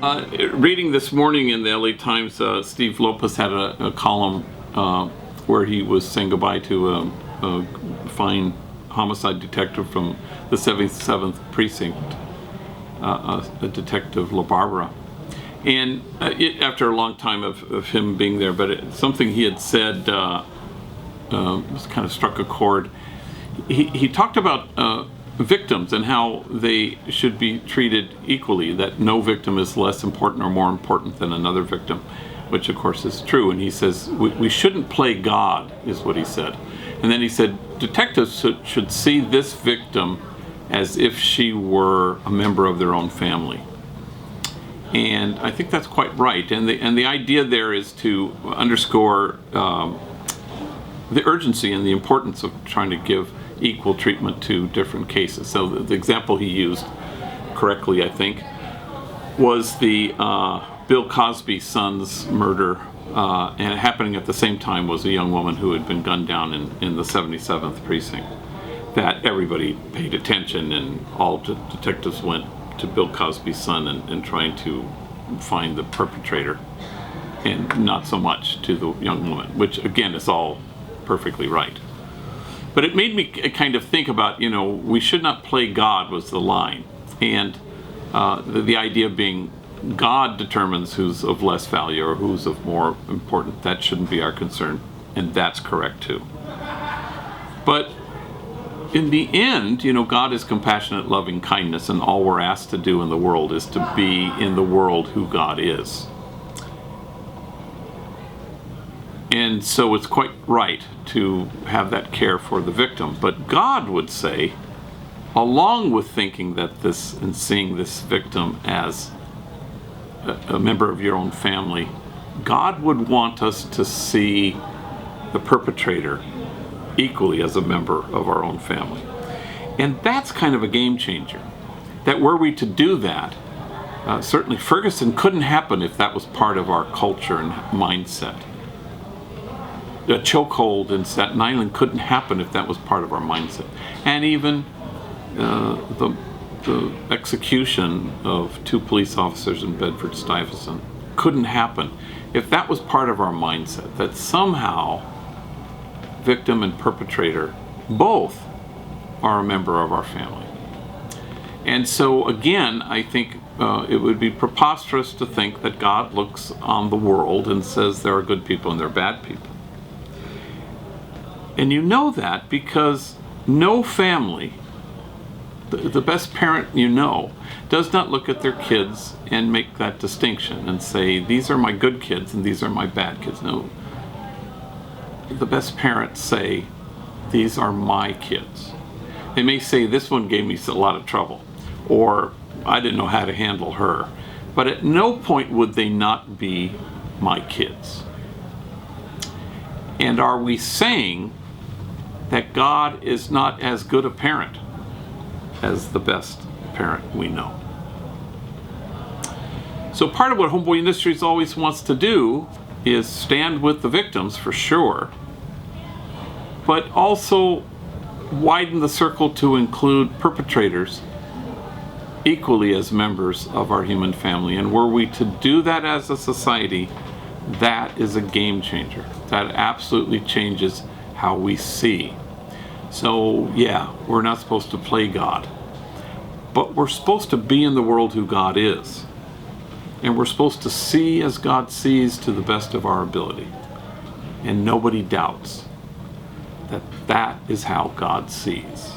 Reading this morning in the LA Times, Steve Lopez had a column where he was saying goodbye to a fine homicide detective from the 77th Precinct, a detective LaBarbera. And after a long time of him being there, but something he had said was kind of struck a chord. He talked about victims and how they should be treated equally, that no victim is less important or more important than another victim, which of course is true. And he says we shouldn't play God, is what he said. And then he said detectives should see this victim as if she were a member of their own family. And I think that's quite right. And the idea there is to underscore the urgency and the importance of trying to give equal treatment to different cases. So the example he used correctly, I think, was the Bill Cosby son's murder, and happening at the same time was a young woman who had been gunned down in the 77th precinct. That everybody paid attention, and all detectives went to Bill Cosby's son and trying to find the perpetrator, and not so much to the young woman, which again is all perfectly right. But it made me kind of think about, we should not play God was the line. And the idea being God determines who's of less value or who's of more important. That shouldn't be our concern. And that's correct too. But in the end, God is compassionate, loving kindness, and all we're asked to do in the world is to be in the world who God is. And so it's quite right to have that care for the victim. But God would say, along with thinking that this and seeing this victim as a member of your own family, God would want us to see the perpetrator equally as a member of our own family. And that's kind of a game changer. That were we to do that, certainly Ferguson couldn't happen if that was part of our culture and mindset. A chokehold in Staten Island couldn't happen if that was part of our mindset. And even the execution of 2 police officers in Bedford-Stuyvesant couldn't happen if that was part of our mindset, that somehow victim and perpetrator both are a member of our family. And so again, I think it would be preposterous to think that God looks on the world and says there are good people and there are bad people. And you know that because no family, the best parent does not look at their kids and make that distinction and say, these are my good kids and these are my bad kids. No. The best parents say, these are my kids. They may say, this one gave me a lot of trouble, or I didn't know how to handle her. But at no point would they not be my kids. And are we saying that God is not as good a parent as the best parent we know? So part of what Homeboy Industries always wants to do is stand with the victims, for sure, but also widen the circle to include perpetrators equally as members of our human family. And were we to do that as a society, that is a game changer. That absolutely changes how we see. So yeah, we're not supposed to play God, but we're supposed to be in the world who God is. And we're supposed to see as God sees to the best of our ability. And nobody doubts that that is how God sees.